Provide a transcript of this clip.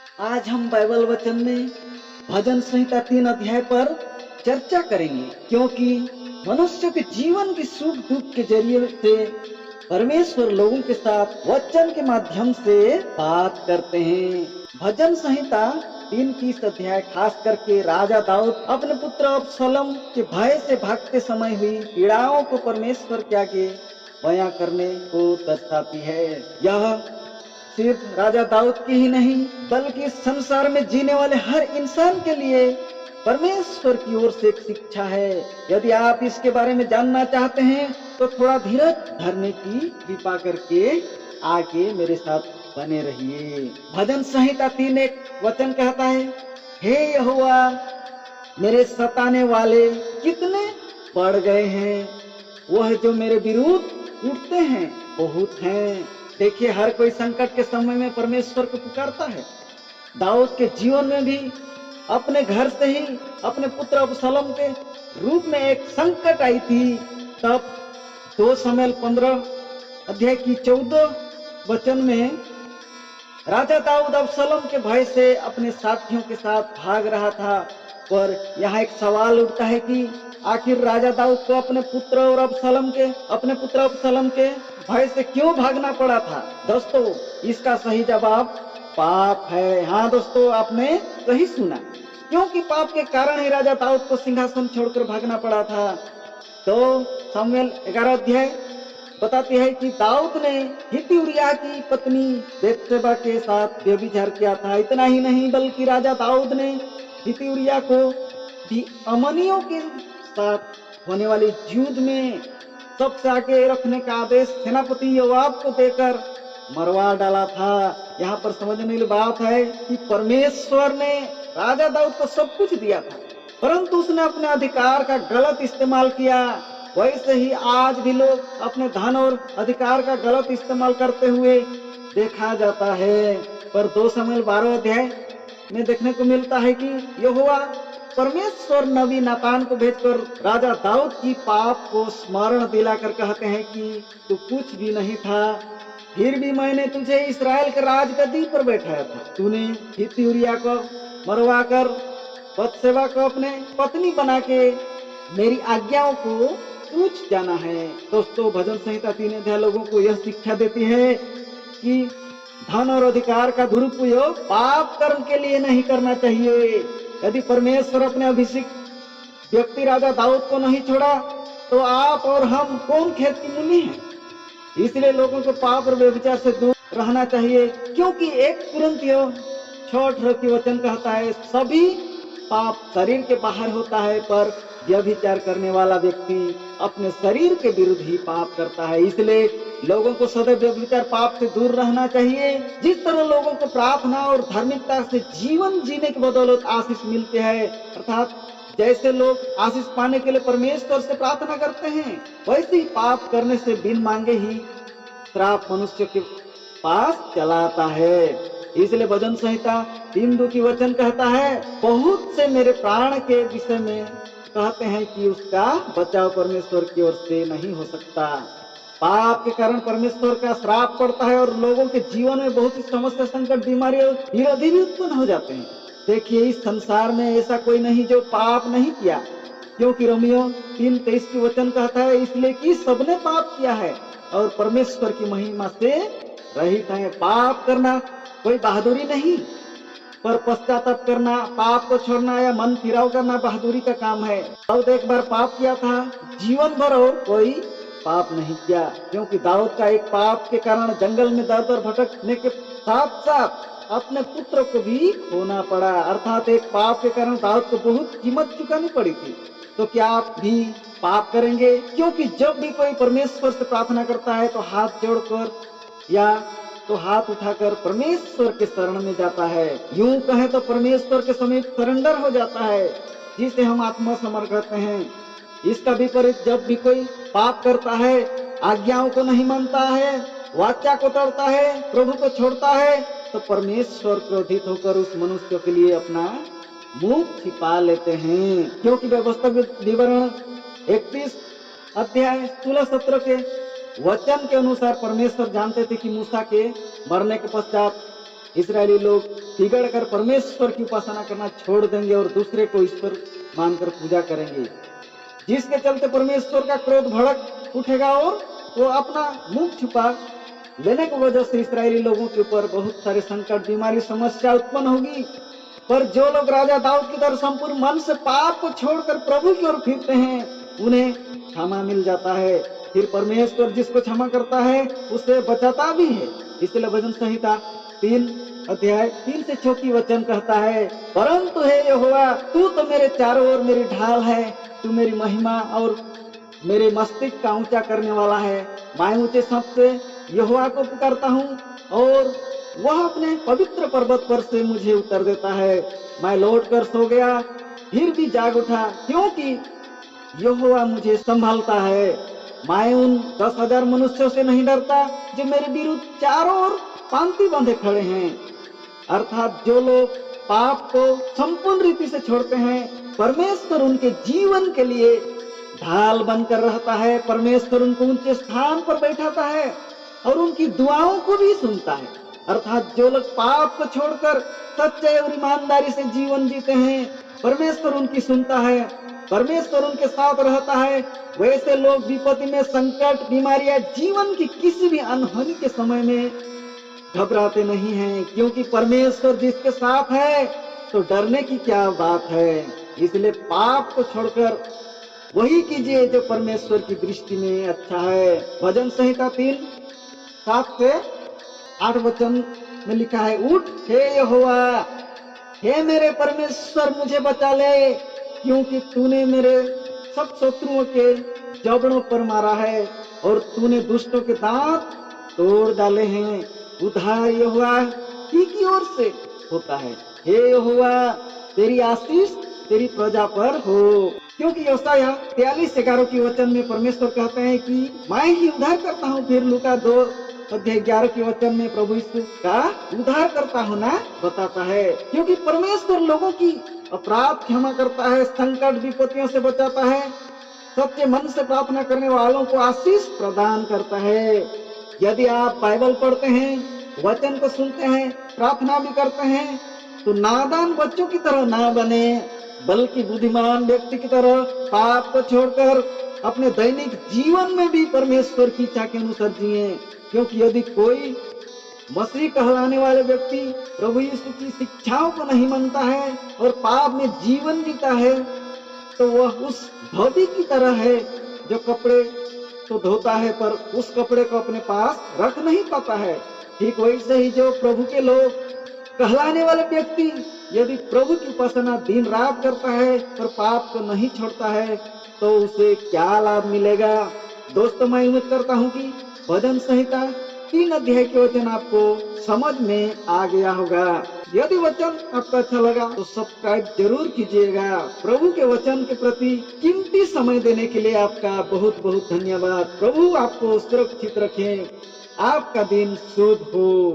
आज हम बाइबल वचन में भजन संहिता 3 अध्याय पर चर्चा करेंगे, क्योंकि मनुष्य के जीवन की सुख दुख के जरिए से परमेश्वर लोगों के साथ वचन के माध्यम से बात करते हैं। भजन संहिता 3 खास करके राजा दाऊद अपने पुत्र अबसलोम के भय से भागते समय हुई पीड़ाओं को परमेश्वर के आगे बयां करने को दर्शाती है। यह सिर्फ राजा दाऊद की ही नहीं, बल्कि संसार में जीने वाले हर इंसान के लिए परमेश्वर की ओर से एक शिक्षा है। यदि आप इसके बारे में जानना चाहते हैं तो थोड़ा धीरज धरने की कृपा करके आगे मेरे साथ बने रहिए। भजन संहिता 3:1 कहता है, हे यहोवा, मेरे सताने वाले कितने बढ़ गए हैं, वह जो मेरे विरुद्ध उठते हैं बहुत हैं। देखिए, हर कोई संकट के समय में परमेश्वर को पुकारता है। दाऊद के जीवन में भी अपने घर से ही अपने पुत्र अबसलोम के रूप में एक संकट आई थी। तब 2 शमूएल 15:14 में राजा दाऊद अबसलोम के भय से अपने साथियों के साथ भाग रहा था। पर यहाँ एक सवाल उठता है कि आखिर राजा दाऊद को अपने पुत्र अबसलोम के भय से क्यों भागना पड़ा था? दोस्तों, इसका सही जवाब पाप है। हाँ दोस्तों, आपने सही सुना, क्योंकि पाप के कारण ही राजा दाऊद को सिंहासन छोड़कर भागना पड़ा था। तो शमूएल 11 बताती है कि दाऊद ने हित्ती उरिय्याह की पत्नी बेतशेबा के साथ व्यभिचार किया था। इतना ही नहीं, बल्कि राजा दाऊद ने हित्ती उरिय्याह को भी अम्मोनियों के साथ होने वाली युद्ध में सबसे आगे रखने का आदेश सेनापति योआब को देकर मरवा डाला था। यहाँ पर समझने वाली बात है कि परमेश्वर ने राजा दाऊद को सब कुछ दिया था, परंतु उसने अपने अधिकार का गलत इस्तेमाल किया। वैसे ही आज भी लोग अपने धन और अधिकार का गलत इस्तेमाल करते हुए देखा जाता है। पर 2 शमूएल 12 में देखने को मिलता है कि यहोवा परमेश्वर नबी नातान को भेजकर राजा दाऊद की पाप को स्मरण दिलाकर कहते हैं कि तू कुछ भी नहीं था, फिर भी मैंने तुझे इस्राएल के राजगद्दी पर बैठाया था। तूने हित्ती उरिय्याह को मरवाकर बतशेबा को अपने पत्नी बना के मेरी आज्ञाओं को पूछ जाना है। दोस्तों, भजन संहिता 3 लोगों को यह शिक्षा देती है कि धन और अधिकार का दुरुपयोग पाप कर्म के लिए नहीं करना चाहिए। यदि परमेश्वर अपने अभिषिक्त व्यक्ति राजा दाऊद को नहीं छोड़ा तो आप और हम कौन खेत की मूली हैं? इसलिए लोगों को पाप और व्यभिचार से दूर रहना चाहिए, क्योंकि 1 कुरिन्थियों 6:18 कहता है, सभी पाप शरीर के बाहर होता है, पर व्यभिचार करने वाला व्यक्ति अपने शरीर के विरुद्ध ही पाप करता है। इसलिए लोगों को सदैव व्यभिचार पाप से दूर रहना चाहिए। जिस तरह लोगों को प्रार्थना और धार्मिकता से जीवन जीने की बदौलत आशीष मिलती है, अर्थात जैसे लोग आशीष पाने के लिए परमेश्वर से प्रार्थना करते हैं, वैसे ही पाप करने से बिन मांगे ही श्राप मनुष्य के पास चला आता है। इसलिए भजन संहिता 3:2 कहता है, बहुत से मेरे प्राण के विषय में कहते हैं कि उसका बचाव परमेश्वर की ओर से नहीं हो सकता। पाप के कारण परमेश्वर का श्राप पड़ता है और लोगों के जीवन में बहुत सी समस्या, संकट, बीमारी और विरोधी भी उत्पन्न हो जाते हैं। देखिए, इस संसार में ऐसा कोई नहीं जो पाप नहीं किया, क्योंकि रोमियो 3:23 कहता है, इसलिए कि सबने पाप किया है और परमेश्वर की महिमा से रहित है। पाप करना कोई बहादुरी नहीं, पर पश्चाताप करना, पाप को छोड़ना या मन फिराव करना बहादुरी का काम है। दाऊद एक बार पाप किया था, जीवन भर और कोई पाप नहीं किया, क्योंकि दाऊद का एक पाप के कारण जंगल में दर दर भटकने के साथ साथ अपने पुत्र को भी खोना पड़ा। अर्थात एक पाप के कारण दाऊद को बहुत कीमत चुकानी पड़ी थी। तो क्या आप भी पाप करेंगे? क्योंकि जब भी कोई परमेश्वर से प्रार्थना करता है तो हाथ जोड़कर या तो हाथ उठाकर परमेश्वर के शरण में जाता है। यूं कहें तो परमेश्वर के समीप सरेंडर हो जाता है, जिसे हम आत्मसमर्पण कहते हैं। इसका विपरीत जब भी कोई पाप करता है, आज्ञाओं को नहीं मानता है, वाचा को तोड़ता है, प्रभु को छोड़ता है, तो परमेश्वर क्रोधित होकर उस मनुष्य के लिए अपना मुंह छिपा लेते हैं। क्योंकि व्यवस्था विवरण 31:16-17 के वचन के अनुसार परमेश्वर जानते थे कि मूसा के मरने के पश्चात इसराइली लोग बिगड़ कर परमेश्वर की उपासना करना छोड़ देंगे और दूसरे को ईश्वर मानकर पूजा करेंगे, जिसके चलते परमेश्वर का क्रोध भड़क उठेगा और वो अपना मुंह छुपा लेने की वजह से इसराइली लोगों के ऊपर बहुत सारे संकट, बीमारी, समस्या उत्पन्न होगी। पर जो लोग राजा दाऊद की तरह संपूर्ण मन से पाप को छोड़कर प्रभु की ओर फिरते हैं, उन्हें क्षमा मिल जाता है। फिर परमेश्वर जिसको क्षमा करता है उसे बचाता भी है। इसलिए भजन संहिता 3 अध्याय 3 से 6 वचन कहता है, परंतु हे यहोवा, तू तो मेरे चारों ओर मेरी ढाल है, तू मेरी महिमा और मेरे मस्तिष्क का ऊंचा करने वाला है। मैं ऊंचे शब्द से यहोवा को पुकारता हूँ और वह अपने पवित्र पर्वत पर से मुझे उतर देता है। मैं लौट कर सो गया, फिर भी जाग उठा, क्योंकि यहोवा मुझे संभालता है। मैं उन 10,000 मनुष्यों से नहीं डरता जो मेरे विरुद्ध चारों ओर पांति बंधे खड़े हैं। अर्थात जो लोग पाप को संपूर्ण रीति से छोड़ते हैं, परमेश्वर उनके जीवन के लिए ढाल बनकर रहता है। परमेश्वर उनको ऊंचे स्थान पर बैठाता है और उनकी दुआओं को भी सुनता है। अर्थात जो लोग पाप को छोड़कर सच्चाई और ईमानदारी से जीवन जीते हैं, परमेश्वर उनकी सुनता है, परमेश्वर उनके साथ रहता है। वैसे लोग विपत्ति में, संकट, बीमारियां, जीवन की किसी भी अनहोनी के समय में घबराते नहीं हैं, क्योंकि परमेश्वर जिसके साथ है तो डरने की क्या बात है। इसलिए पाप को छोड़कर वही कीजिए जो परमेश्वर की दृष्टि में अच्छा है। भजन संहिता 3:7 से 8 वचन में लिखा है, उठ हे यहोवा, हे मेरे परमेश्वर, मुझे बचा ले, क्योंकि तूने मेरे सब शत्रुओं के जबड़ों पर मारा है और तूने दुष्टों के दांत तोड़ डाले हैं। उद्धार यहोवा की ओर से होता है। हे यहोवा, तेरी आशीष तेरी प्रजा पर हो। क्योंकि यशायाह 43:11 की वचन में परमेश्वर कहते हैं कि मैं ही उद्धार करता हूँ। फिर लूका 2:11 की वचन में प्रभु यीशु का उद्धार करता हूँ ना बताता है, क्योंकि परमेश्वर लोगों की अपराध क्षमा करता है, संकट विपत्तियों से बचाता है, सच्चे मन से प्रार्थना करने वालों को आशीष प्रदान करता है। यदि आप बाइबल पढ़ते हैं, वचन को सुनते हैं, प्रार्थना भी करते हैं, तो नादान बच्चों की तरह ना बने, बल्कि बुद्धिमान व्यक्ति की तरह पाप को छोड़कर अपने दैनिक जीवन में भी परमेश्वर की इच्छा के अनुसार जिए। क्योंकि यदि कोई मसीह कहलाने वाले व्यक्ति प्रभु यीशु की शिक्षाओं को नहीं मानता है और पाप में जीवन जीता है, तो वह उस धोबी की तरह है जो कपड़े तो धोता है पर उस कपड़े को अपने पास रख नहीं पाता है। ठीक वैसे ही जो प्रभु के लोग कहलाने वाले व्यक्ति यदि प्रभु की उपासना दिन रात करता है पर पाप को नहीं छोड़ता है, तो उसे क्या लाभ मिलेगा। दोस्तों, मैं उम्मीद करता हूँ कि भजन संहिता 3 अध्याय के वचन आपको समझ में आ गया होगा। यदि वचन आपको अच्छा लगा तो सब्सक्राइब जरूर कीजिएगा। प्रभु के वचन के प्रति कीमती समय देने के लिए आपका बहुत बहुत धन्यवाद। प्रभु आपको सुरक्षित रखें। आपका दिन शुभ हो।